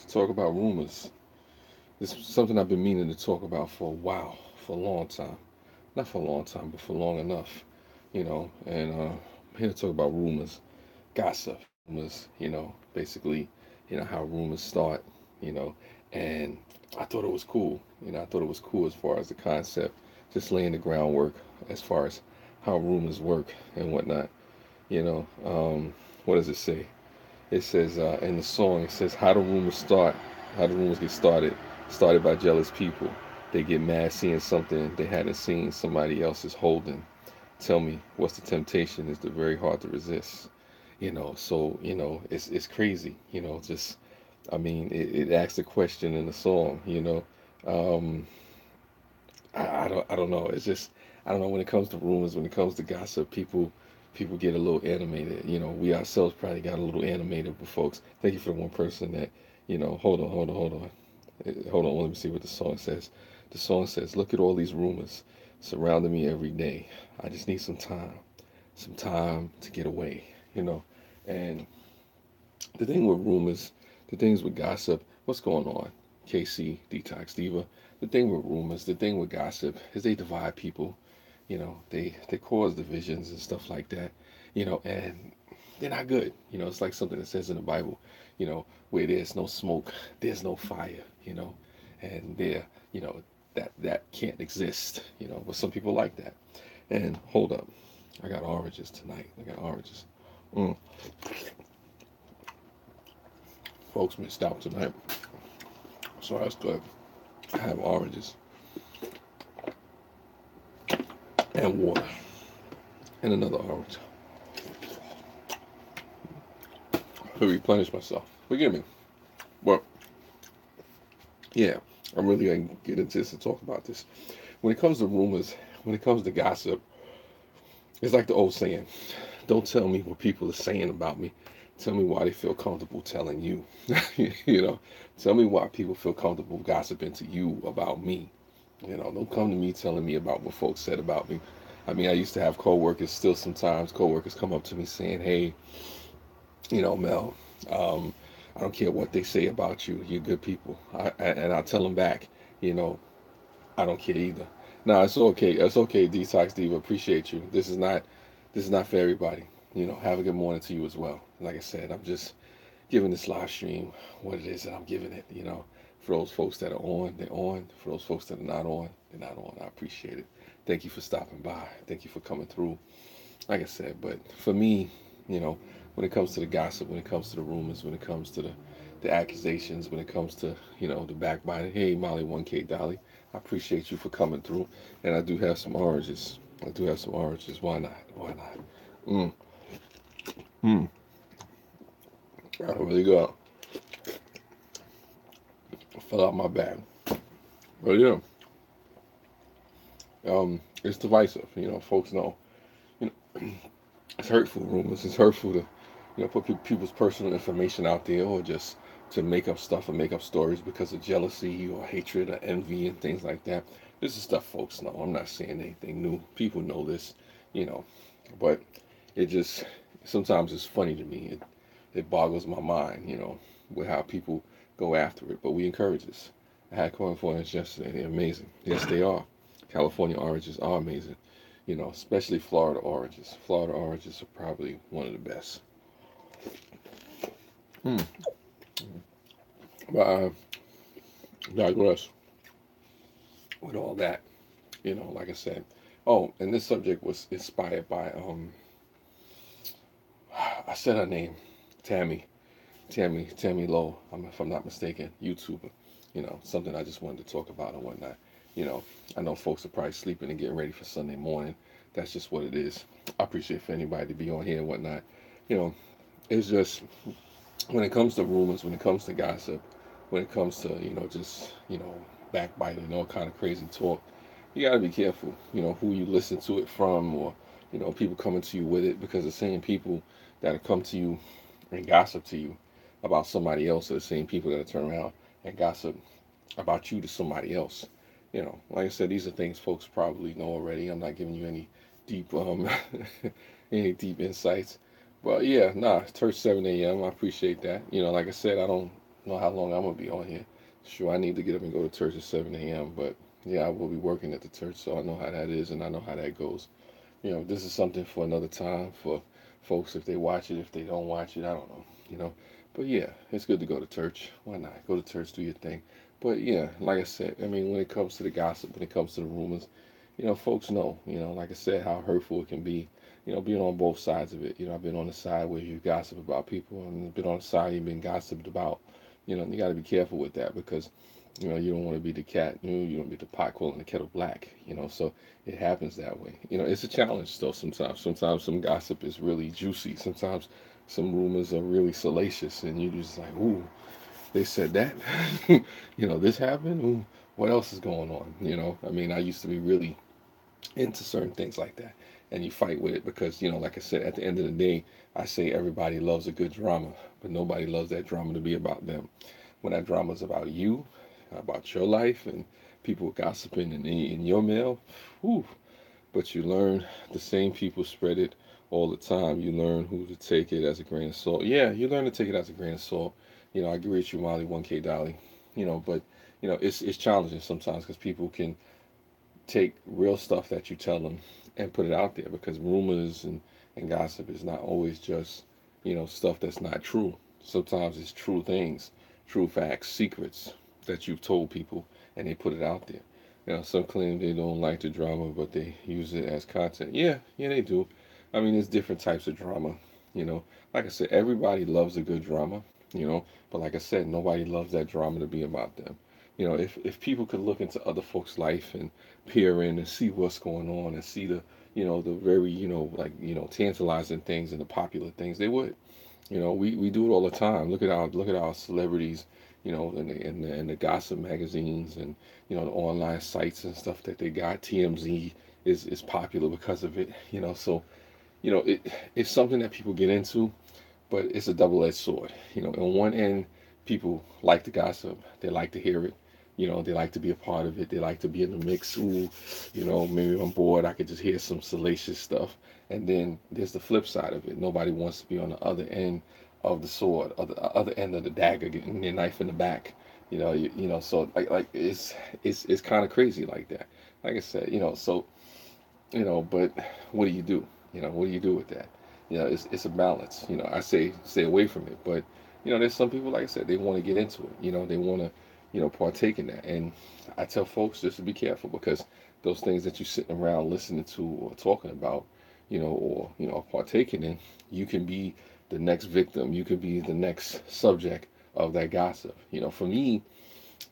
to talk about rumors. This is something I've been meaning to talk about for a while, for a long time. Not for a long time, but for long enough, And I'm here to talk about rumors, gossip, rumors, basically, how rumors start, you know. And I thought it was cool, I thought it was cool as far as the concept, just laying the groundwork as far as how rumors work and whatnot, you know. What does it say? It says in the song, it says, "How do rumors start? How do rumors get started? Started by jealous people. They get mad seeing something they hadn't seen somebody else is holding. Tell me, what's the temptation? Is the very hard to resist." So it's crazy. Just I mean, it asks a question in the song. Um, I don't know. It's just I don't know when it comes to rumors, when it comes to gossip, people get a little animated. We ourselves probably got a little animated with folks. Thank you for the one person that hold on. Let me see what the song says. The song says, "Look at all these rumors surrounding me every day. I just need some time to get away." And the thing with rumors, the things with gossip, what's going on? KC, Detox Diva. The thing with rumors, the thing with gossip is they divide people. They cause divisions and stuff like that. And they're not good. It's like something that says in the Bible, where there's no smoke, there's no fire. And there, that can't exist. But some people like that. And hold up, I got oranges tonight. I got oranges. Mm. Folks missed out tonight, so that's good. I have oranges and water and another orange to replenish myself. Forgive me, but yeah, I'm really gonna get into this and talk about this. When it comes to rumors, when it comes to gossip, it's like the old saying: "Don't tell me what people are saying about me. Tell me why they feel comfortable telling you." you know, Tell me why people feel comfortable gossiping to you about me. Don't come to me telling me about what folks said about me. I mean, I used to have coworkers. Still, sometimes coworkers come up to me saying, "Hey, Mel, I don't care what they say about you. You're good people." And I tell them back, you know, I don't care either. No, it's okay. It's okay, Detox Diva. Appreciate you. This is not for everybody. Have a good morning to you as well. Like I said, I'm just giving this live stream what it is that I'm giving it. For those folks that are on, they're on. For those folks that are not on, they're not on. I appreciate it. Thank you for stopping by. Thank you for coming through. Like I said, but for me, you know, when it comes to the gossip, when it comes to the rumors, when it comes to the accusations, when it comes to the backbiting. Hey, Molly 1K Dolly, I appreciate you for coming through, and I do have some oranges. I do have some oranges. Why not? Why not? Mm, mm. There we go. I fell out my bag. But yeah, it's divisive. Folks know. You know, it's hurtful. Rumors. It's hurtful to put people's personal information out there, or just to make up stuff or make up stories because of jealousy or hatred or envy and things like that. This is stuff folks know. I'm not saying anything new. People know this, you know, but it just sometimes it's funny to me. It boggles my mind, with how people go after it. But we encourage this. I had cornflakes yesterday. They're amazing. Yes, they are. California oranges are amazing. Especially Florida oranges. Florida oranges are probably one of the best. Hmm. But I digress with all that. Like I said. Oh, and this subject was inspired by I said her name, Tammy, Tammy Lowe. If I'm not mistaken, YouTuber. Something I just wanted to talk about and whatnot. You know, I know folks are probably sleeping and getting ready for Sunday morning. That's just what it is. I appreciate for anybody to be on here and whatnot. You know, it's just when it comes to rumors, when it comes to gossip, when it comes to just backbiting and all kind of crazy talk, you got to be careful. Who you listen to it from, or people coming to you with it, because the same people that come to you and gossip to you about somebody else are the same people that turn around and gossip about you to somebody else. Like I said, these are things folks probably know already. I'm not giving you any deep any deep insights. But yeah, nah, it's church 7 a.m. I appreciate that. Like I said, I don't know how long I'm gonna be on here. Sure, I need to get up and go to church at 7 a.m. But yeah, I will be working at the church, so I know how that is, and I know how that goes. This is something for another time for folks if they watch it. If they don't watch it, I don't know. But yeah, it's good to go to church. Why not go to church, do your thing? But yeah, like I said, I mean, when it comes to the gossip, when it comes to the rumors, folks know. Like I said, how hurtful it can be. Being on both sides of it. I've been on the side where you gossip about people, and been on the side you've been gossiped about. You got to be careful with that because you don't want to be the cat. You don't be the pot calling the kettle black. So it happens that way. It's a challenge though. Sometimes some gossip is really juicy. Sometimes some rumors are really salacious, and you just like, ooh, they said that. This happened. Ooh, what else is going on? I mean, I used to be really into certain things like that, and you fight with it because like I said, at the end of the day, I say everybody loves a good drama, but nobody loves that drama to be about them. When that drama is about you, about your life, and people gossiping in your mail, whew, but you learn the same people spread it all the time. You learn who to take it as a grain of salt. Yeah, you learn to take it as a grain of salt. I agree with you, Molly, 1K Dolly. But it's challenging sometimes because people can take real stuff that you tell them and put it out there because rumors and gossip is not always just stuff that's not true. Sometimes it's true things, true facts, secrets that you've told people, and they put it out there. Some claim they don't like the drama, but they use it as content. Yeah, they do. I mean, there's different types of drama. Like I said, everybody loves a good drama. But like I said, nobody loves that drama to be about them. If people could look into other folks' life and peer in and see what's going on and see the very like tantalizing things and the popular things, they would. We do it all the time. Look at our celebrities, in the gossip magazines and the online sites and stuff that they got. TMZ is popular because of it. So it's something that people get into, but it's a double-edged sword. On one end, people like the gossip, they like to hear it. They like to be a part of it. They like to be in the mix. Ooh, maybe I'm bored. I could just hear some salacious stuff. And then there's the flip side of it. Nobody wants to be on the other end of the sword, or the other end of the dagger, getting their knife in the back. So like it's kind of crazy like that. Like I said, but what do you do? What do you do with that? It's a balance. I say stay away from it, but there's some people, like I said, they want to get into it. They want to, partake in that. And I tell folks just to be careful because those things that you're sitting around listening to or talking about, or partaking in, you can be the next victim. You could be the next subject of that gossip. For me,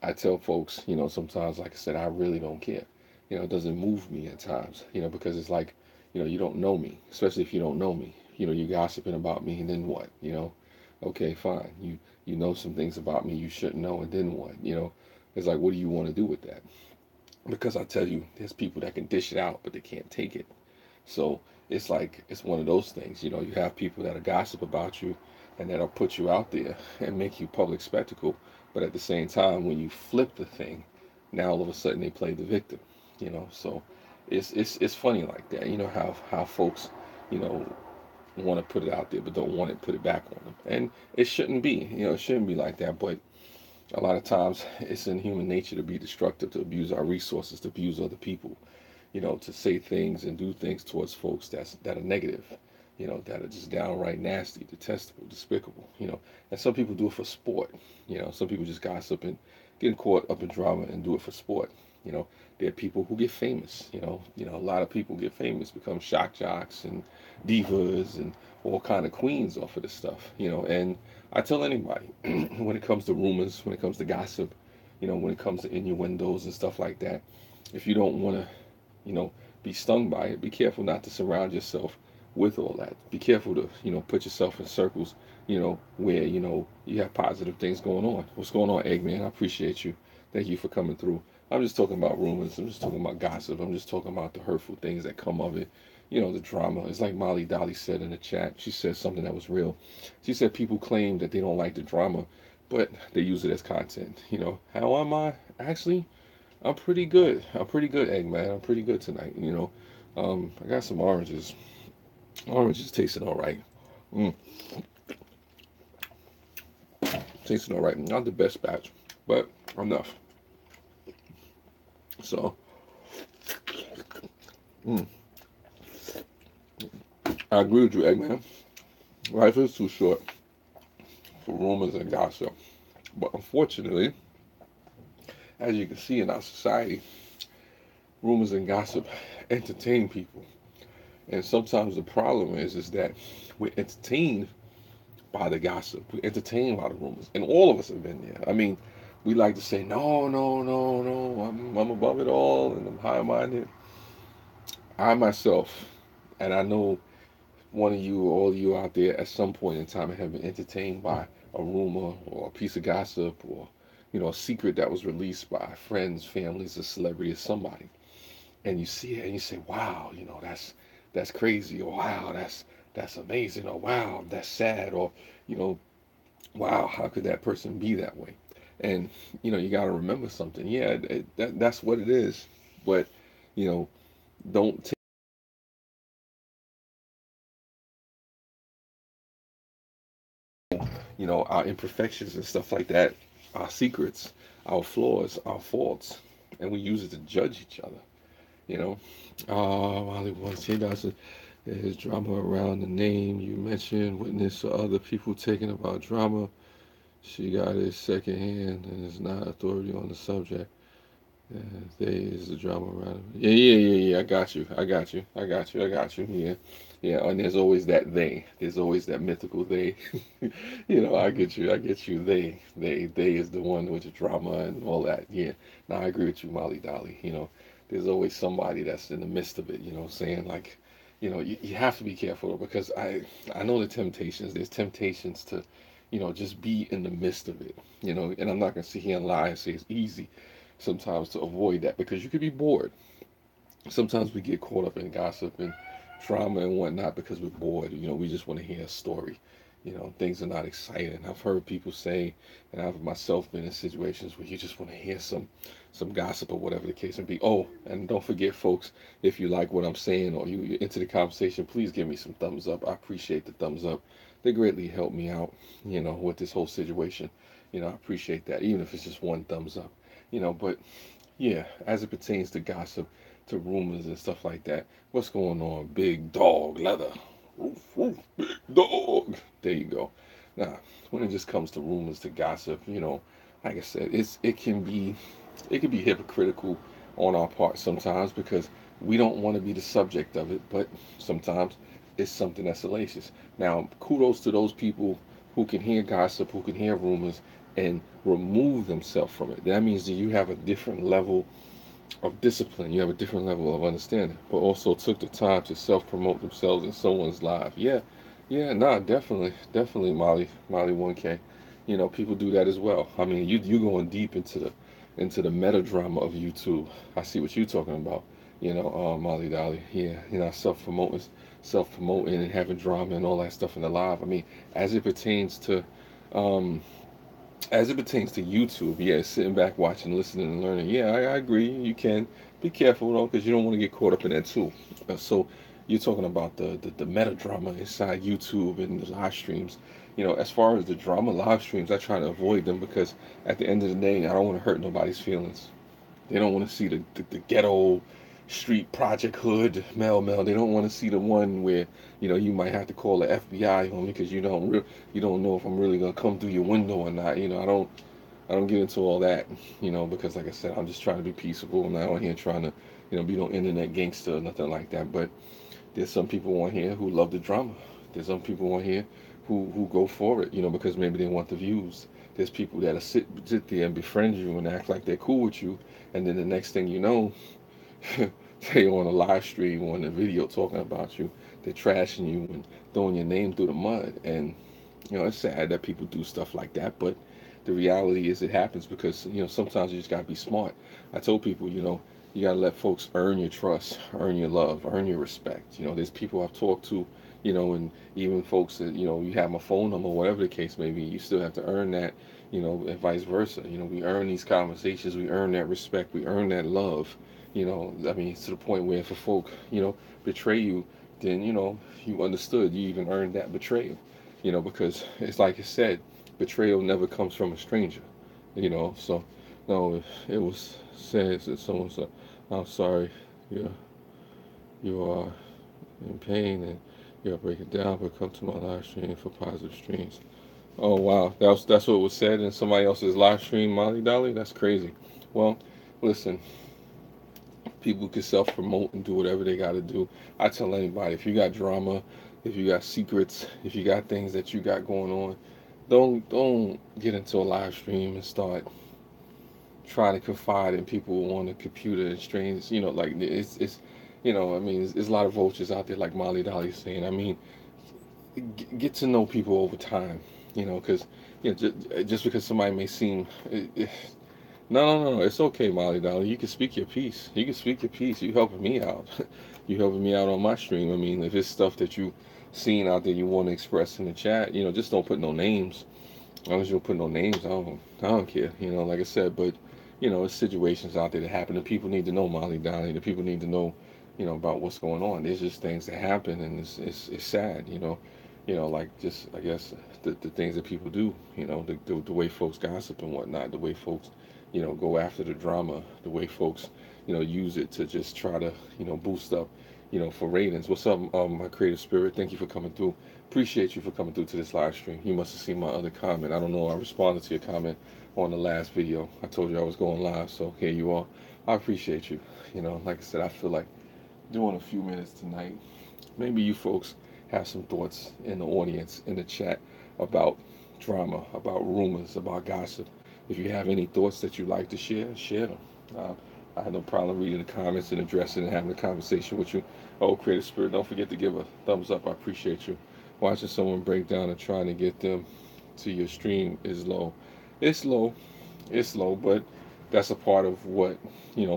I tell folks, sometimes, like I said, I really don't care. It doesn't move me at times, because it's like, you don't know me, especially if you don't know me. You're gossiping about me, and then what? Okay, fine. You know some things about me you shouldn't know, and then what? It's like, what do you want to do with that? Because I tell you, there's people that can dish it out, but they can't take it. So it's like it's one of those things. You have people that'll gossip about you, and that'll put you out there and make you public spectacle. But at the same time, when you flip the thing, now all of a sudden they play the victim. So it's funny like that. How folks, you know, want to put it out there, but don't want to put it back on them. And it shouldn't be. It shouldn't be like that. But a lot of times, it's in human nature to be destructive, to abuse our resources, to abuse other people. To say things and do things towards folks that are negative. That are just downright nasty, detestable, despicable. And some people do it for sport. Some people just gossip and get caught up in drama and do it for sport. There are people who get famous. A lot of people get famous, become shock jocks and divas and all kind of queens off of this stuff. And I tell anybody when it comes to rumors, when it comes to gossip, when it comes to innuendos and stuff like that, if you don't want to, you know, be stung by it, be careful not to surround yourself with all that. Be careful to, put yourself in circles, where, you have positive things going on. What's going on, Eggman? I appreciate you. Thank you for coming through. I'm just talking about rumors. I'm just talking about gossip. I'm just talking about the hurtful things that come of it. The drama. It's like Molly Dolly said in the chat. She said something that was real. She said people claim that they don't like the drama, but they use it as content. How am I? Actually, I'm pretty good. I'm pretty good, Eggman. I'm pretty good tonight. I got some oranges. Oranges tasting all right. Mm. Tasting all right. Not the best batch, but enough. So, mm, I agree with you, Eggman. Life is too short for rumors and gossip. But unfortunately, as you can see in our society, rumors and gossip entertain people. And sometimes the problem is that we're entertained by the gossip. We're entertained by the rumors. And all of us have been there. I mean, we like to say, no, no, no, no, I'm above it all and I'm high minded. I myself, and I know one of you, all of you out there at some point in time have been entertained by a rumor or a piece of gossip or, a secret that was released by friends, families, a celebrity, or somebody. And you see it and you say, wow, that's crazy, or wow, that's amazing, or wow, that's sad, or, you know, wow, how could that person be that way? And, you got to remember something. Yeah, that's what it is. But, you know, don't take, our imperfections and stuff like that, our secrets, our flaws, our faults, and we use it to judge each other, you know. Molly wants he does it. His drama around the name you mentioned, witness or other people taking about drama. She got it secondhand and is not authority on the subject. Yeah, they is the drama around it. Yeah, yeah, yeah, yeah. I got you. I got you. I got you. I got you. Yeah, yeah. And there's always that they. There's always that mythical they. I get you. I get you. They is the one with the drama and all that. Yeah. Now I agree with you, Molly Dolly. There's always somebody that's in the midst of it. Saying like, you have to be careful because I know the temptations. There's temptations to, just be in the midst of it. And I'm not gonna sit here and lie and say it's easy sometimes to avoid that because you could be bored. Sometimes we get caught up in gossip and drama and whatnot because we're bored. We just want to hear a story. Things are not exciting. I've heard people say, and I've myself been in situations where you just want to hear some gossip or whatever the case may be. Oh, and don't forget, folks, if you like what I'm saying or you're into the conversation, please give me some thumbs up. I appreciate the thumbs up. They greatly help me out, with this whole situation. I appreciate that, even if it's just one thumbs up. But yeah, as it pertains to gossip, to rumors and stuff like that, what's going on? Big dog leather. Woof, woof, big dog. There you go. Now, when it just comes to rumors, to gossip, like I said, it can be hypocritical on our part sometimes because we don't want to be the subject of it, but sometimes it's something that's salacious. Now, kudos to those people who can hear gossip, who can hear rumors, and remove themselves from it. That means that you have a different level of discipline, you have a different level of understanding, but also took the time to self promote themselves in someone's life. Yeah, yeah, nah, definitely, definitely, Molly 1K. People do that as well. I mean, you going deep into the meta drama of YouTube. I see what you're talking about. Molly Dolly. Yeah, self promoting and having drama and all that stuff in the live. I mean, as it pertains to um, YouTube, yeah, sitting back, watching, listening, and learning. Yeah, I agree. You can be careful though, because you don't want to get caught up in that too. So you're talking about the meta drama inside YouTube and the live streams. As far as the drama live streams, I try to avoid them because at the end of the day, I don't want to hurt nobody's feelings. They don't want to see the ghetto street project hood mel. They don't want to see the one where you might have to call the FBI on me because you don't know if I'm really gonna come through your window or not. I don't get into all that. Because like I said, I'm just trying to be peaceable. I'm not on here trying to be no internet gangster or nothing like that. But there's some people on here who love the drama. There's some people on here who go for it, because maybe they want the views. There's people that'll sit there and befriend you and act like they're cool with you, and then the next thing you know, they on a live stream or in a video talking about you. They're trashing you and throwing your name through the mud. And it's sad that people do stuff like that, but the reality is it happens because sometimes you just gotta be smart. I told people, you gotta let folks earn your trust, earn your love, earn your respect. There's people I've talked to, and even folks that you have my phone number, whatever the case may be, you still have to earn that, and vice versa. We earn these conversations, we earn that respect, we earn that love. I mean, to the point where if a folk, betray you, then you understood, you even earned that betrayal. Because it's like I said, betrayal never comes from a stranger, So, no, if it was said that someone said, "I'm sorry, you you are in pain and you're breaking down, but come to my live stream for positive streams." Oh wow, that's what was said in somebody else's live stream, Molly Dolly. That's crazy. Well, listen, people can self promote and do whatever they got to do. I tell anybody, if you got drama, if you got secrets, if you got things that you got going on, don't get into a live stream and start trying to confide in people on the computer and strange. Like it's I mean, there's a lot of vultures out there, like Molly Dolly's saying. I mean, get to know people over time. Because just because somebody may seem no, no, no. It's okay, Molly, darling. You can speak your piece. You can speak your piece. You helping me out. You helping me out on my stream. I mean, if it's stuff that you seen out there you want to express in the chat, just don't put no names. As long as you don't put no names, I don't care. Like I said, but it's situations out there that happen, and people need to know, Molly, darling. The people need to know, about what's going on. There's just things that happen, and it's sad. Like just I guess the things that people do. The way folks gossip and whatnot. The way folks go after the drama, the way folks, use it to just try to, boost up, for ratings. What's up, my creative spirit? Thank you for coming through. Appreciate you for coming through to this live stream. You must have seen my other comment. I don't know. I responded to your comment on the last video. I told you I was going live, so here you are. I appreciate you. Like I said, I feel like doing a few minutes tonight. Maybe you folks have some thoughts in the audience, in the chat, about drama, about rumors, about gossip. If you have any thoughts that you'd like to share them. I have no problem reading the comments and addressing and having a conversation with you. Oh, Creative Spirit, don't forget to give a thumbs up. I appreciate you. Watching someone break down and trying to get them to your stream is low. It's low. It's low, but that's a part of what,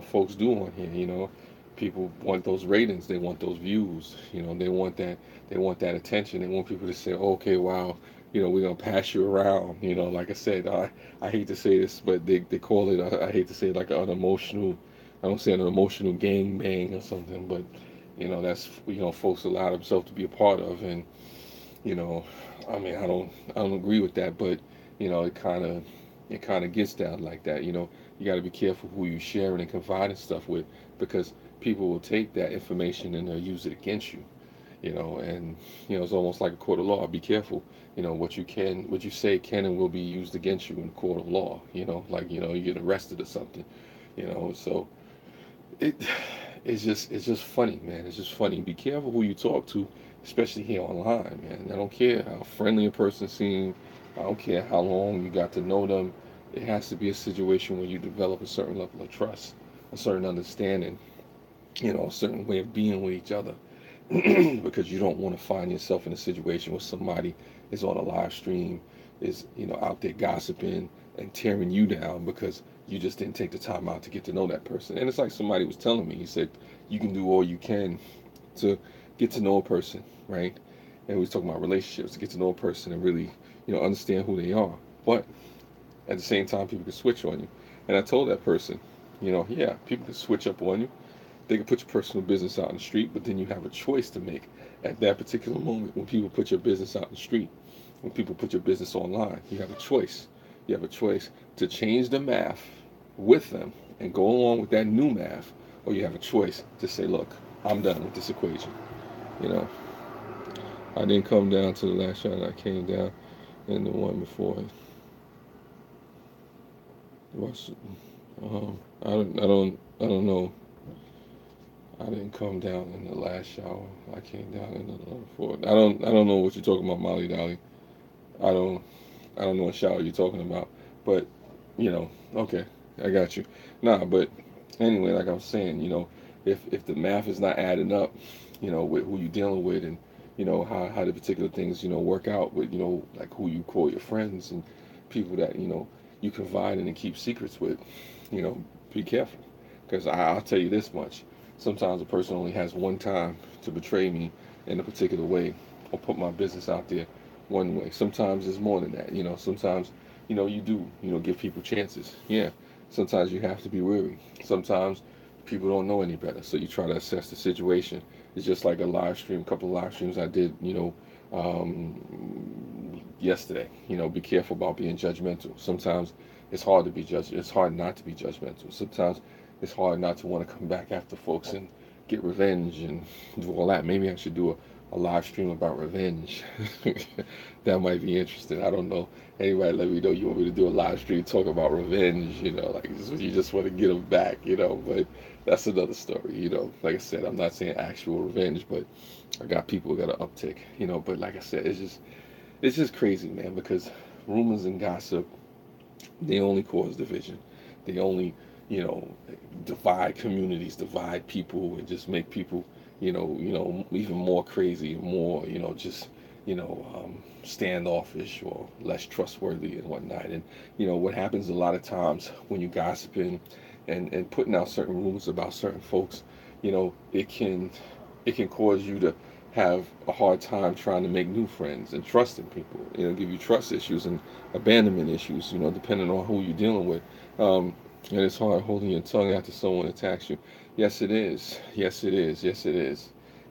folks do on here. People want those ratings. They want those views. They want that. They want that attention. They want people to say, oh, "Okay, wow, we're gonna pass you around." Like I said, I hate to say this, but they call it. I hate to say it, like an emotional. I don't say an emotional gang bang or something, but that's folks allow themselves to be a part of, and I mean, I don't agree with that, but it kind of gets down like that. You got to be careful who you sharing and confiding stuff with, because people will take that information and they'll use it against you. And it's almost like a court of law. Be careful. What you say can and will be used against you in the court of law. Like you get arrested or something. So it it's just funny, man. It's just funny. Be careful who you talk to, especially here online, man. I don't care how friendly a person seems. I don't care how long you got to know them. It has to be a situation where you develop a certain level of trust, a certain understanding, a certain way of being with each other. Because you don't want to find yourself in a situation where somebody is on a live stream, is out there gossiping and tearing you down because you just didn't take the time out to get to know that person. And it's like somebody was telling me, he said you can do all you can to get to know a person, right? And we was talking about relationships, to get to know a person and really understand who they are. But at the same time, people can switch on you. And I told that person, yeah, people can switch up on you. They can put your personal business out in the street, but then you have a choice to make at that particular moment. When people put your business out in the street, when people put your business online, you have a choice. You have a choice to change the math with them and go along with that new math, or you have a choice to say, look, I'm done with this equation. I didn't come down to the last shot. I came down in the one before. I don't know. I didn't come down in the last shower. I came down in the one before. I don't know what you're talking about, Molly Dolly. I don't I don't know what shower you're talking about, but okay, I got you. Nah, but anyway, like I'm saying, if the math is not adding up, with who you're dealing with, and how the particular things work out with like who you call your friends and people that you confide in and keep secrets with, be careful, because I'll tell you this much: sometimes a person only has one time to betray me in a particular way or put my business out there one way. Sometimes it's more than that. Sometimes you do give people chances. Yeah. Sometimes you have to be wary. Sometimes people don't know any better, so you try to assess the situation. It's just like a couple of live streams I did, yesterday. You know, be careful about being judgmental. Sometimes it's hard to be it's hard not to be judgmental. Sometimes it's hard not to want to come back after folks and get revenge and do all that. Maybe I should do a live stream about revenge. That might be interesting. I don't know. Anybody let me know you want me to do a live stream talk about revenge, you know, like you just want to get them back, you know, but that's another story, you know. Like I said, I'm not saying actual revenge, but I got people who got an uptick, you know, but like I said, it's just crazy, man, because rumors and gossip, they only cause division. They only, you know, divide communities, divide people, and just make people, even more crazy, more, just, standoffish or less trustworthy and whatnot. And what happens a lot of times when you gossiping and putting out certain rumors about certain folks, it can cause you to have a hard time trying to make new friends and trusting people. Give you trust issues and abandonment issues. Depending on who you're dealing with. And it's hard holding your tongue after someone attacks you. Yes, it is. Yes, it is. Yes, it is.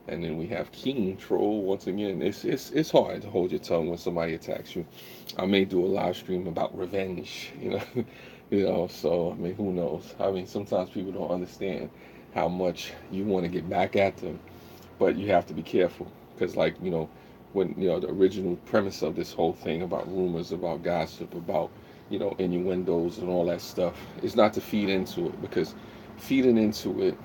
And then we have King Troll once again. It's hard to hold your tongue when somebody attacks you. I may do a live stream about revenge. So I mean, who knows? I mean, sometimes people don't understand how much you want to get back at them, but you have to be careful because, like, when the original premise of this whole thing about rumors, about gossip, about innuendos and all that stuff is not to feed into it, because feeding into it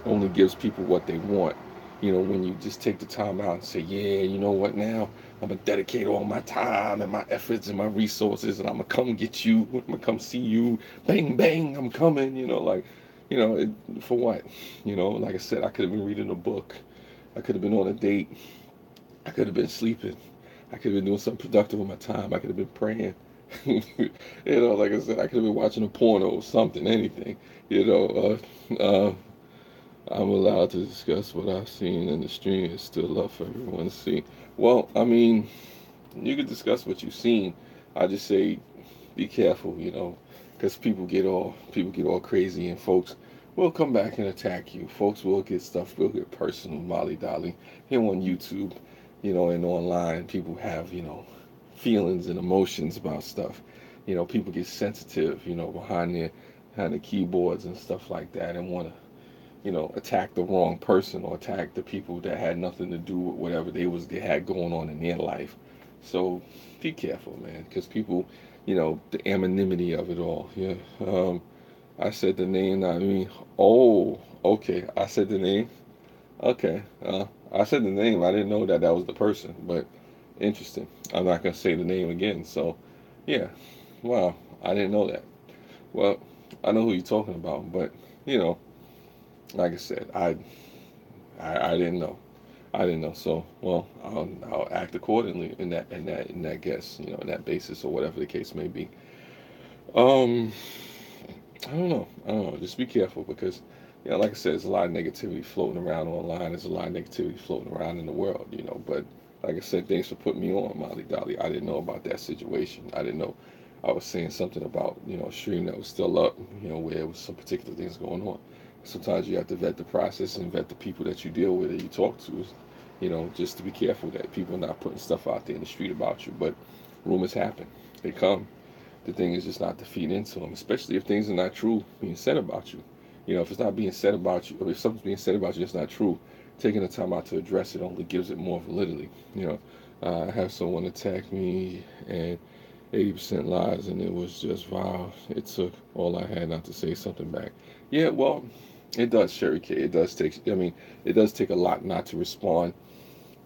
only gives people what they want. When you just take the time out and say, yeah, you know what, now I'm gonna dedicate all my time and my efforts and my resources, and I'm gonna come get you, I'm gonna come see you, bang bang, I'm coming. For what? Like I said, I could have been reading a book, I could have been on a date, I could have been sleeping, I could have been doing something productive with my time, I could have been praying. Like I said, I could have been watching a porno or something, anything. I'm allowed to discuss what I've seen in the stream. It's still love for everyone to see. Well, I mean, you can discuss what you've seen. I just say, be careful, because people get all crazy, and folks will come back and attack you. Folks will get stuff, will get personal, molly dolly. Here on YouTube, and online, people have, feelings and emotions about stuff. People get sensitive, behind the keyboards and stuff like that, and want to, attack the wrong person or attack the people that had nothing to do with whatever they had going on in their life. So be careful, man, because people, the anonymity of it all. Yeah. I said the name. I mean, oh, okay. I said the name. Okay. I said the name. I didn't know that that was the person, but interesting. I'm not gonna say the name again. So, yeah. Wow. I didn't know that. Well, I know who you're talking about, but you know, like I said, I didn't know. I didn't know. So, well, I'll act accordingly in that guess, in that basis or whatever the case may be. Um, I don't know. I don't know. Just be careful because, like I said, there's a lot of negativity floating around online. There's a lot of negativity floating around in the world, But like I said, thanks for putting me on, Molly Dolly. I didn't know about that situation. I didn't know. I was saying something about, a stream that was still up, where there was some particular things going on. Sometimes you have to vet the process and vet the people that you deal with and you talk to, just to be careful that people are not putting stuff out there in the street about you. But rumors happen. They come. The thing is just not to feed into them, especially if things are not true being said about you. If it's not being said about you, or if something's being said about you that's not true, taking the time out to address it only gives it more validity. I have someone attack me and 80% lies, and it was just wow. It took all I had not to say something back. Yeah, well, it does, Sherry K. It does take. I mean, it does take a lot not to respond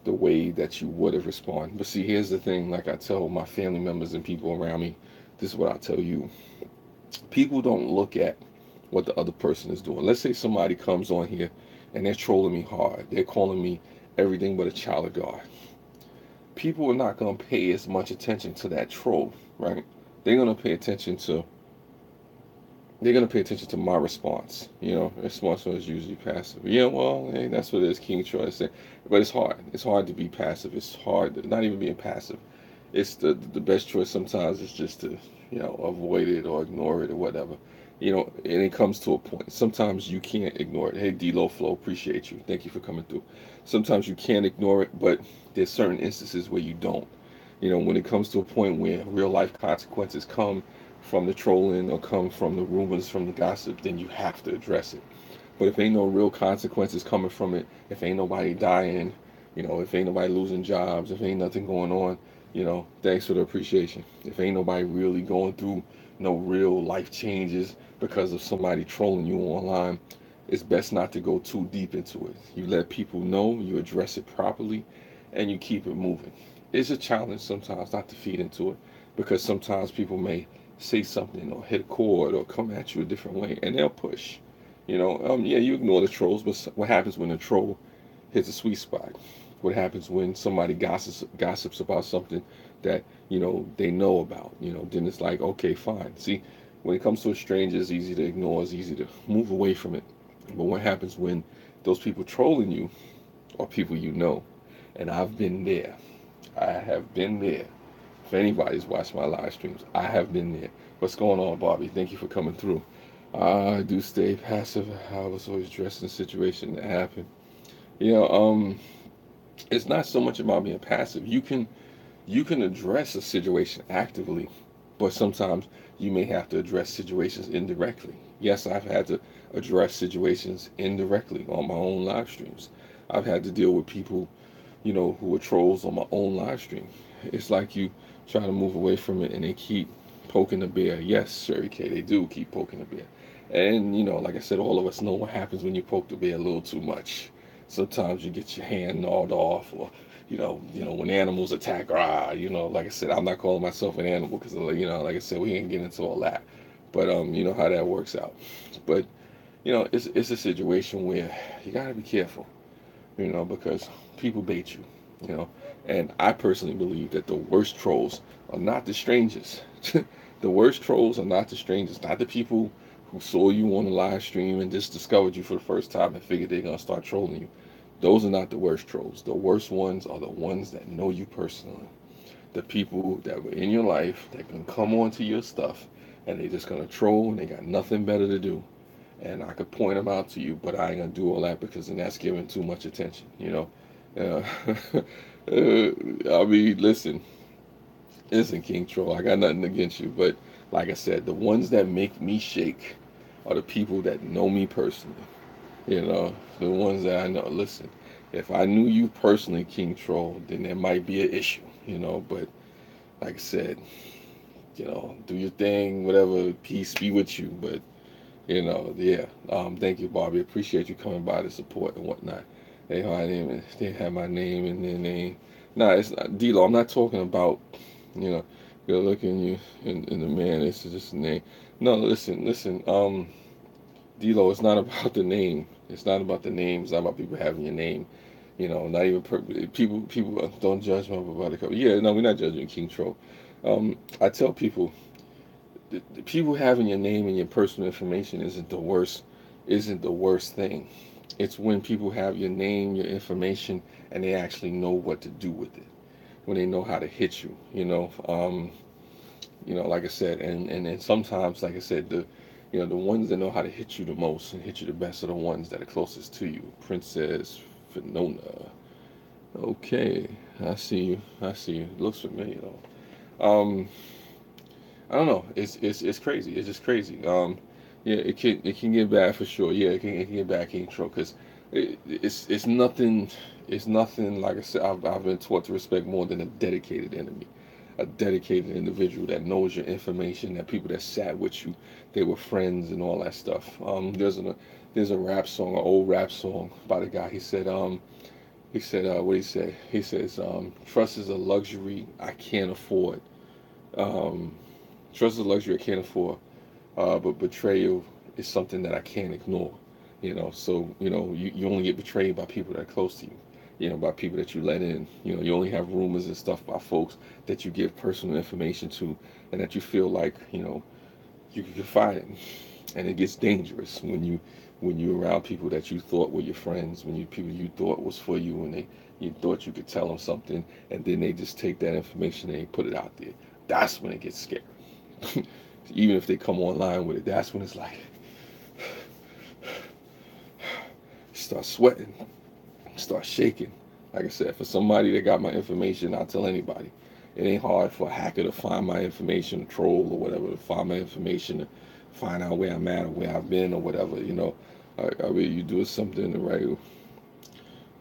the way that you would have responded. But see, here's the thing. Like I tell my family members and people around me, this is what I tell you. People don't look at what the other person is doing. Let's say somebody comes on here and they're trolling me hard. They're calling me everything but a child of God. People are not going to pay as much attention to that troll, right? They're going to pay attention to my response. Response is usually passive. Yeah, well, hey, that's what it is, King Troy said. But it's hard. It's hard to be passive. It's hard, not even being passive. It's the best choice sometimes is just to, avoid it or ignore it or whatever. And it comes to a point. Sometimes you can't ignore it. Hey, D-Lo Flow, appreciate you. Thank you for coming through. Sometimes you can't ignore it, but there's certain instances where you don't. When it comes to a point where real life consequences come from the trolling or come from the rumors, from the gossip, then you have to address it. But if ain't no real consequences coming from it, if ain't nobody dying, if ain't nobody losing jobs, if ain't nothing going on, thanks for the appreciation. If ain't nobody really going through no real life changes because of somebody trolling you online, it's best not to go too deep into it. You let people know, you address it properly, and you keep it moving. It's a challenge sometimes not to feed into it because sometimes people may say something or hit a chord or come at you a different way and they'll push. Yeah, you ignore the trolls, but what happens when a troll hits a sweet spot? What happens when somebody gossips about something that they know about? Then it's like, okay, fine. See, when it comes to a stranger, it's easy to ignore, it's easy to move away from it. But what happens when those people trolling you are people you know? And I've been there. I have been there. If anybody's watched my live streams, I have been there. What's going on, Bobby? Thank you for coming through. I do stay passive. I was always dressed in a situation that happened. You know, um, it's not so much about being passive. You can address a situation actively, but sometimes you may have to address situations indirectly. Yes, I've had to address situations indirectly on my own live streams. I've had to deal with people, who are trolls on my own live stream. It's like you try to move away from it and they keep poking the bear. Yes, Sherry K, they do keep poking the bear. And, like I said, all of us know what happens when you poke the bear a little too much. Sometimes you get your hand gnawed off, or when animals attack, like I said, I'm not calling myself an animal because, like I said, we ain't get into all that. But you know how that works out. But it's a situation where you gotta be careful, because people bait you, you know. And I personally believe that the worst trolls are not the strangers. The worst trolls are not the strangers, not the people who saw you on the live stream and just discovered you for the first time and figured they're gonna start trolling you. Those are not the worst trolls. The worst ones are the ones that know you personally. The people that were in your life that can come onto your stuff and they just gonna troll and they got nothing better to do. And I could point them out to you, but I ain't gonna do all that because then that's giving too much attention. I mean, listen, King Troll, I got nothing against you, but like I said, the ones that make me shake are the people that know me personally. The ones that I know. Listen, if I knew you personally, King Troll, then there might be an issue. But like I said, do your thing, whatever, peace be with you. But yeah. Thank you, Bobby. Appreciate you coming by to support and whatnot. They have my name in their name. Nah, it's not D-Lo. I'm not talking about, you know, good looking you in the man. It's just a name. No, listen. D-Lo, it's not about the name. It's not about the name. It's not about people having your name. Not even people don't judge my about the cover. Yeah, no, we're not judging King Troll. I tell people the people having your name and your personal information isn't the worst thing. It's when people have your name, your information, and they actually know what to do with it. When they know how to hit you. Like I said, and sometimes, like I said, the ones that know how to hit you the most and hit you the best are the ones that are closest to you. Princess Finona. Okay, I see you. I see you. It looks familiar though. I don't know. It's crazy. It's just crazy. Yeah, it can get bad for sure. Yeah, it can get bad, King Troll, because it's nothing. It's nothing. Like I said, I've been taught to respect more than a dedicated enemy, a dedicated individual that knows your information, that people that sat with you, they were friends and all that stuff. There's a rap song, an old rap song by the guy. He said, what he said. He says, trust is a luxury I can't afford. Um, Trust is a luxury I can't afford, but betrayal is something that I can't ignore. So you only get betrayed by people that are close to you. By people that you let in. You only have rumors and stuff by folks that you give personal information to, and that you feel like you can confide in. And it gets dangerous when you're around people that you thought were your friends, people you thought was for you, and you thought you could tell them something, and then they just take that information and they put it out there. That's when it gets scary. Even if they come online with it, that's when it's like start sweating, start shaking. Like I said, for somebody that got my information, I'll tell anybody. it ain't hard for a hacker to find my information, a troll or whatever, to find my information, to find out where I'm at or where I've been or whatever. I mean, you doing something right.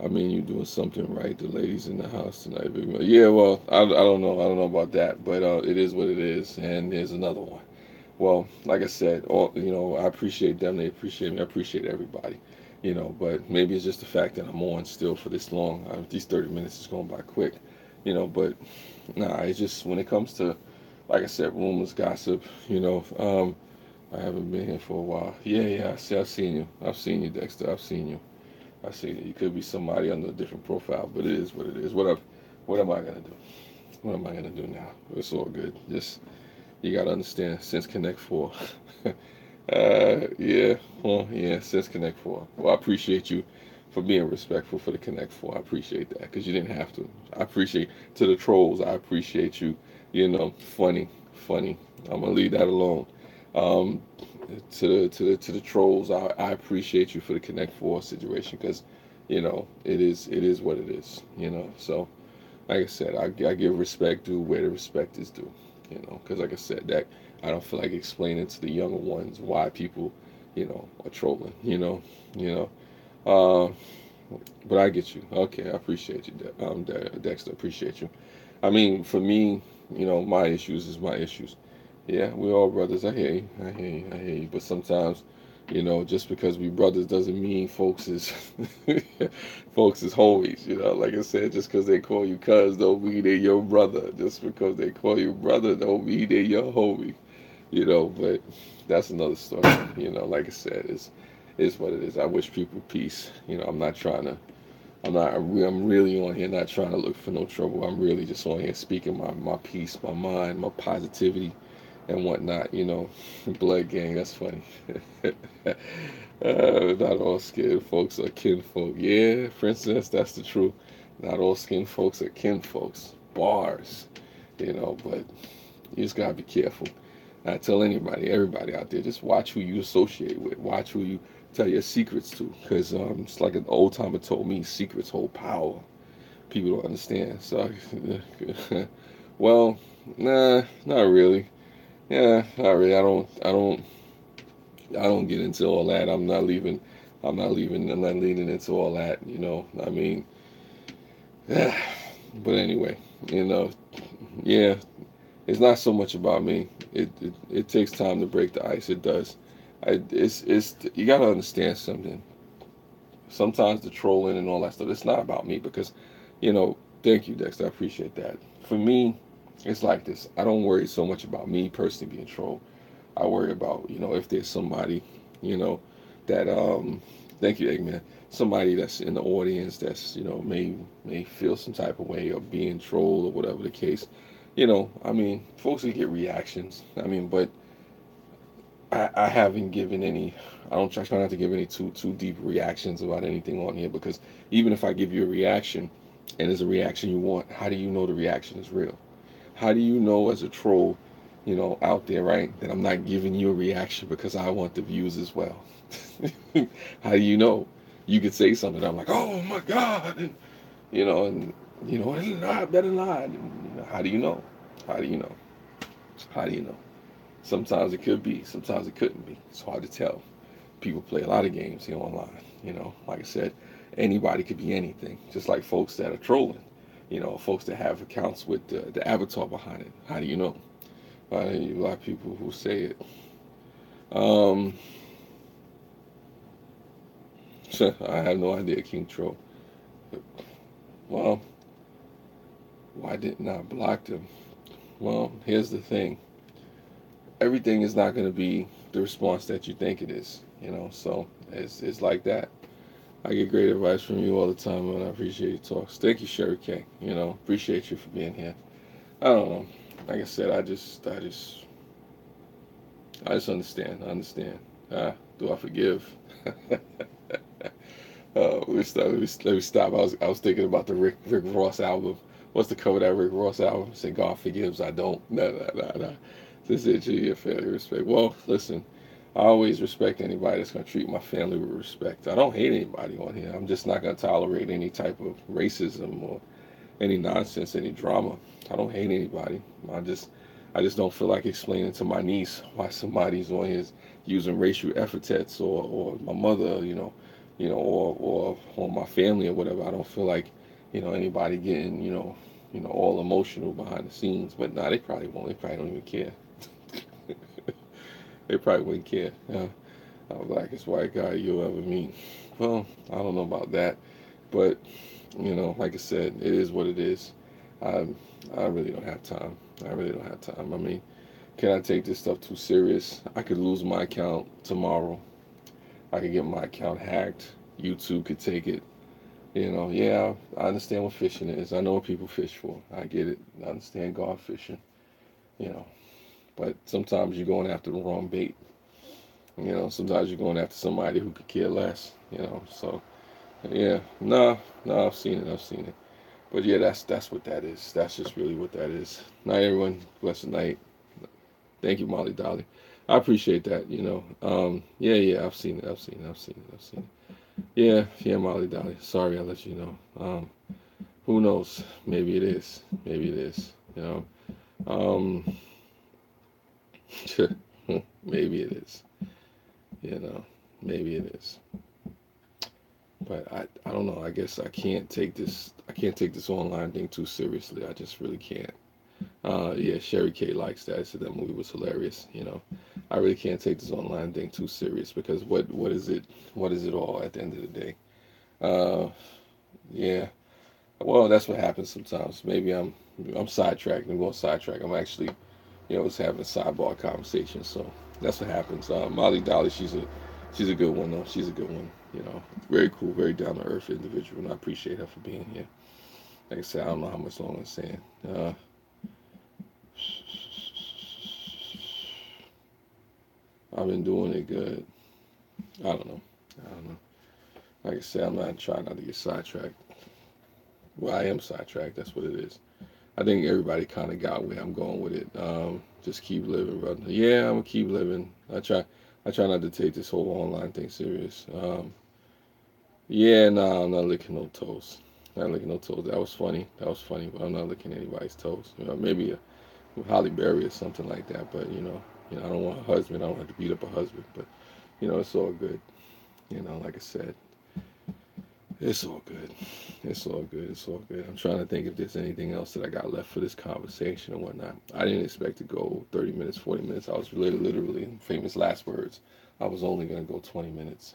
I mean, you're doing something right. The ladies in the house tonight, big man. Yeah, well, I don't know. I don't know about that, but it is what it is. And there's another one. Well, like I said, I appreciate them. They appreciate me. I appreciate everybody. But maybe it's just the fact that I'm on still for this long. These 30 minutes is going by quick. But nah, it's just when it comes to, like I said, rumors, gossip. I haven't been here for a while. Yeah, yeah. I've seen you. I've seen you, Dexter. I've seen you. I see it. You could be somebody under a different profile, but it is what it is. What am I gonna do? What am I gonna do now? It's all good. Just you gotta understand. Since Connect Four, yeah, well, yeah. Since Connect Four. Well, I appreciate you for being respectful for the Connect Four. I appreciate that because you didn't have to. I appreciate to the trolls. I appreciate you. Funny, funny. I'm gonna leave that alone. Um, to the trolls, I appreciate you for the Connect Four situation because it is what it is. So like I said, I give respect due where the respect is due. Because like I said, that I don't feel like explaining to the younger ones why people are trolling. You know. Uh, but I get you. Okay, I appreciate you, Dexter. Appreciate you. I mean, for me, my issues is my issues. Yeah, we all brothers. I hear you. I hear you. I hear you. But sometimes, just because we brothers doesn't mean folks is folks is homies. Like I said, just because they call you cuz don't mean they're your brother. Just because they call you brother don't mean they're your homie. But that's another story. Like I said, it's what it is. I wish people peace. I'm not trying to. I'm really on here not trying to look for no trouble. I'm really just on here speaking my peace, my mind, my positivity and whatnot, blood gang, that's funny. Not all skin folks are kin folk. Yeah, for instance, that's the truth. Not all skin folks are kin folks. Bars, but you just gotta be careful. I tell everybody out there, just watch who you associate with. Watch who you tell your secrets to. Because it's like an old timer told me, secrets hold power. People don't understand. So, well, nah, not really. Yeah, not really. I don't get into all that. I'm not leaving. I'm not leaving. I'm not leaning into all that. I mean, but anyway, yeah, it's not so much about me. It takes time to break the ice. It does. It's you gotta understand something. Sometimes the trolling and all that stuff. It's not about me because, thank you, Dexter. I appreciate that. For me, it's like this. I don't worry so much about me personally being trolled. I worry about, if there's somebody, that thank you, Eggman. Somebody that's in the audience that's, may feel some type of way of being trolled or whatever the case. I mean, folks will get reactions. I mean, but I haven't given any. I don't try not to give any too deep reactions about anything on here because even if I give you a reaction and it's a reaction you want, how do you know the reaction is real? How do you know as a troll, out there, right, that I'm not giving you a reaction because I want the views as well? How do you know? You could say something. I'm like, oh my God, and better not. How do you know? How do you know? How do you know? Sometimes it could be, sometimes it couldn't be. It's hard to tell. People play a lot of games here online. Like I said, anybody could be anything. Just like folks that are trolling. Folks that have accounts with the avatar behind it. How do you know? A lot of people who say it. Um, I have no idea, King Troll. Well, why didn't I block them? Well, here's the thing. Everything is not going to be the response that you think it is. So it's like that. I get great advice from you all the time, and I appreciate your talks. Thank you, Sherry K. Appreciate you for being here. I don't know. Like I said, I just understand. I understand. Do I forgive? Let me stop. Let me stop. I was thinking about the Rick Ross album. What's the cover of that Rick Ross album? Say God forgives. I don't. No. This is your family respect. Well, listen. I always respect anybody that's gonna treat my family with respect. I don't hate anybody on here. I'm just not gonna tolerate any type of racism or any nonsense, any drama. I don't hate anybody. I just don't feel like explaining to my niece why somebody's on his using racial epithets, or my mother, or my family or whatever. I don't feel like, anybody getting, all emotional behind the scenes. But nah, they probably won't. They probably don't even care. They probably wouldn't care. I'm the blackest white guy you'll ever meet. Well, I don't know about that, but like I said, it is what it is. I I really don't have time. I really don't have time. I mean, can I take this stuff too serious? I could lose my account tomorrow. I could get my account hacked. YouTube could take it. Yeah, I understand what fishing is. I know what people fish for. I get it. I understand God fishing. You know, but sometimes you're going after the wrong bait. Sometimes you're going after somebody who could care less. So yeah, no, I've seen it. I've seen it. But yeah, that's what that is. That's just really what that is. Night, everyone. Blessed night. Thank you, Molly Dolly. I appreciate that. Yeah, I've seen it. I've seen it. I've seen it. I've seen it. Yeah, Molly Dolly. Sorry, I let you know. Who knows? Maybe it is. Maybe it is. Um, maybe it is. You know, maybe it is. But I don't know. I guess I can't take this. I can't take this online thing too seriously. I just really can't. Yeah, Sherry K likes that. I said that movie was hilarious. I really can't take this online thing too serious, because what is it? What is it all at the end of the day? Uh, yeah. Well, that's what happens sometimes. Maybe I'm sidetracked and going sidetrack. I'm actually, was having a sidebar conversation. So that's what happens. Molly Dolly, she's a good one though. She's a good one. Very cool, very down to earth individual, and I appreciate her for being here. Like I said, I don't know how much longer I'm saying. I've been doing it good. I don't know. I don't know. Like I said, I'm not trying not to get sidetracked. Well, I am sidetracked. That's what it is. I think everybody kind of got where I'm going with it. Just keep living, brother. Yeah, I'm gonna keep living. I try not to take this whole online thing serious. Yeah, nah, I'm not licking no toes. Not licking no toes. That was funny. That was funny, but I'm not licking anybody's toes. Maybe a Holly Berry or something like that. But I don't want a husband. I don't have to beat up a husband. But it's all good. Like I said, it's all good. It's all good. It's all good. I'm trying to think if there's anything else that I got left for this conversation and whatnot. I didn't expect to go 30 minutes, 40 minutes. I was literally, famous last words, I was only going to go 20 minutes.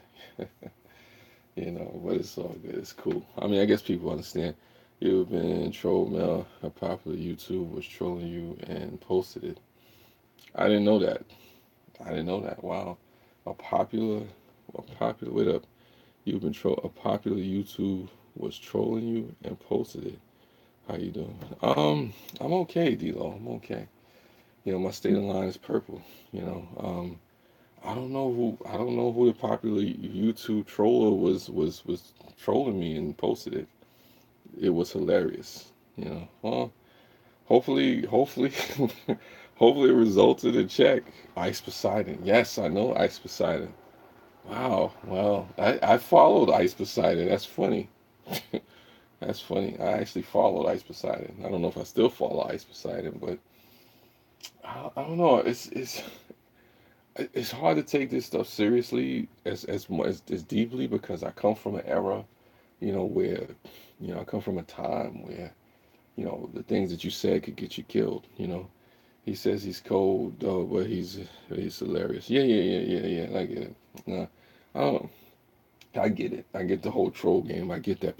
But it's all good. It's cool. I mean, I guess people understand. You've been trolled, Mel. A popular YouTube was trolling you and posted it. I didn't know that. I didn't know that. Wow. A popular, wait up. You've been trolled. A popular YouTube was trolling you and posted it. How you doing? I'm okay, D-Lo. I'm okay. My state of line is purple. You know, I don't know who the popular YouTube troller was trolling me and posted it. It was hilarious. Well, hopefully, hopefully it resulted in check. Ice Poseidon. Yes, I know Ice Poseidon. Wow. Well, I followed Ice Poseidon. That's funny. That's funny. I actually followed Ice Poseidon. I don't know if I still follow Ice Poseidon, but I don't know. It's hard to take this stuff seriously as deeply, because I come from an era, where I come from a time where the things that you said could get you killed. He says he's cold, though, but he's hilarious. Yeah. I get it. I don't know. I get it. I get the whole troll game. I get that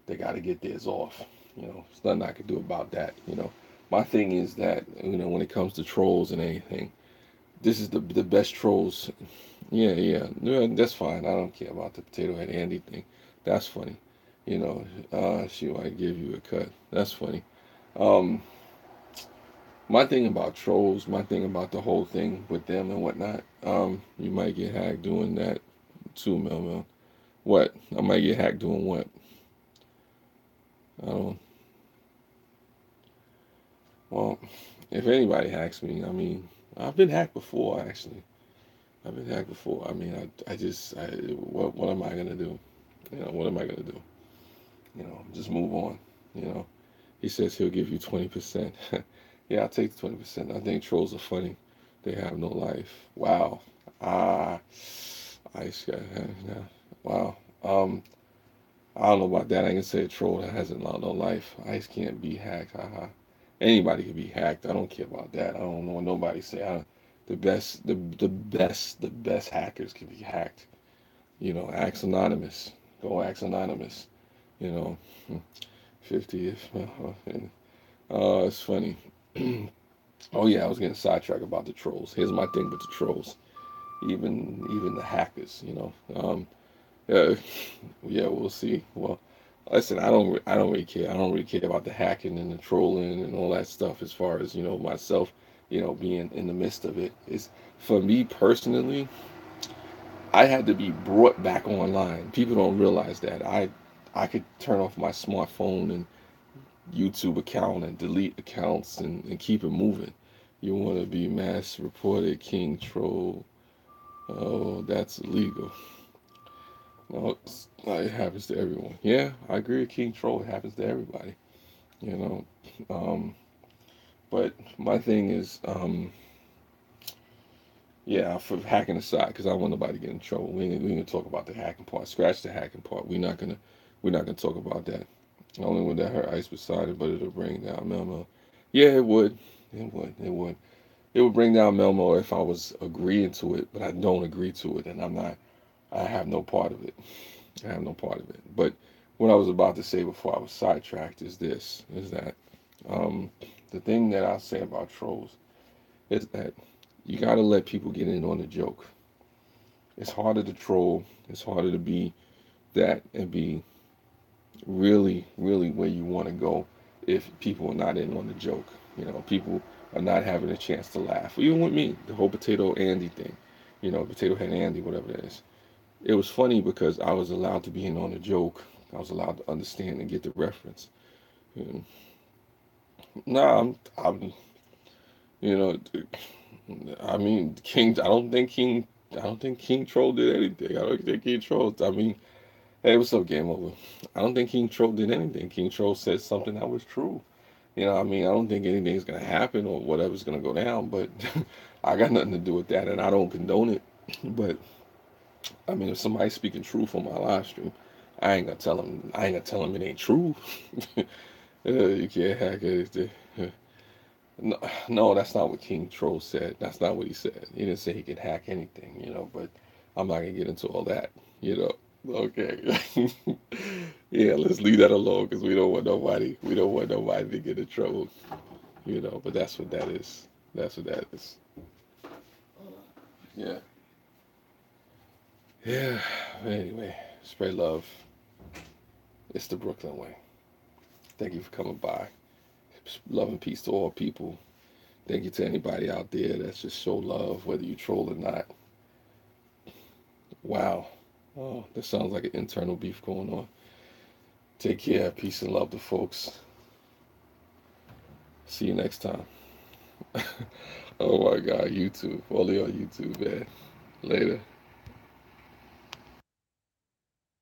they gotta get theirs off. There's nothing I can do about that. My thing is that when it comes to trolls and anything, this is the best trolls. Yeah, that's fine. I don't care about the potato head Andy thing. That's funny. She might give you a cut. That's funny. Um, my thing about trolls, my thing about the whole thing with them and whatnot. You might get hacked doing that too, Mel. What? I might get hacked doing what? I don't. Well, if anybody hacks me, I mean, I've been hacked before. Actually, I've been hacked before. I mean, what am I gonna do? What am I gonna do? Just move on. You know, he says he'll give you 20%. Yeah, I'll take the 20%. I think trolls are funny. They have no life. Wow. Ah, ice guy. Yeah. Wow. I don't know about that. I can say a troll that hasn't no life. Ice can't be hacked. Haha. Anybody can be hacked. I don't care about that. I don't know what nobody say. The best hackers can be hacked. You know, Axe Anonymous. Go Axe Anonymous. You know, 50th. It's funny. Oh yeah, I was getting sidetracked about the trolls. Here's my thing with the trolls. Even the hackers. You know. Yeah, yeah, we'll see. Well, listen, I don't really care. I don't really care about the hacking and the trolling and all that stuff as far as, myself, being in the midst of it. It's for me personally, I had to be brought back online. People don't realize that. I could turn off my smartphone and YouTube account and delete accounts and keep it moving. You want to be mass reported king troll. Oh, that's illegal. No, it happens to everyone. Yeah, I agree with King Troll. It happens to everybody, you know. Um, but my thing is, yeah, for hacking aside, because I don't want nobody to get in trouble. We gonna talk about the hacking part. Scratch the hacking part. We're not gonna talk about that. Only when that hurt ice beside it, but it'll bring down Melmo. Yeah, it would. It would. It would. It would bring down Melmo if I was agreeing to it, but I don't agree to it, and I'm not. I have no part of it. I have no part of it. But what I was about to say before I was sidetracked is that um, the thing that I say about trolls is that you got to let people get in on the joke. It's harder to troll. It's harder to be that and be really, really where you want to go if people are not in on the joke. People are not having a chance to laugh. Even with me, the whole Potato Andy thing, Potato Head Andy, whatever it is. It was funny because I was allowed to be in on the joke. I was allowed to understand and get the reference. And, nah, you know, I mean, King. I don't think King Troll did anything. I don't think King Troll. I mean, hey, what's up, Game Over? I don't think King Troll did anything. King Troll said something that was true. I mean, I don't think anything's gonna happen or whatever's gonna go down. But I got nothing to do with that, and I don't condone it. But I mean, if somebody's speaking truth on my live stream, I ain't gonna tell them. I ain't gonna tell them it ain't true. You can't hack it. No, no, that's not what King Troll said. That's not what he said. He didn't say he could hack anything, But I'm not gonna get into all that, you know. Okay. Yeah, let's leave that alone because we don't want nobody. We don't want nobody to get in trouble. But that's what that is. That's what that is. Yeah. Yeah. Anyway, spread love. It's the Brooklyn way. Thank you for coming by. Love and peace to all people. Thank you to anybody out there that's just show love, whether you troll or not. Wow. Oh, that sounds like an internal beef going on. Take care. Peace and love to folks. See you next time. Oh my God, YouTube. Only on YouTube, man. Later.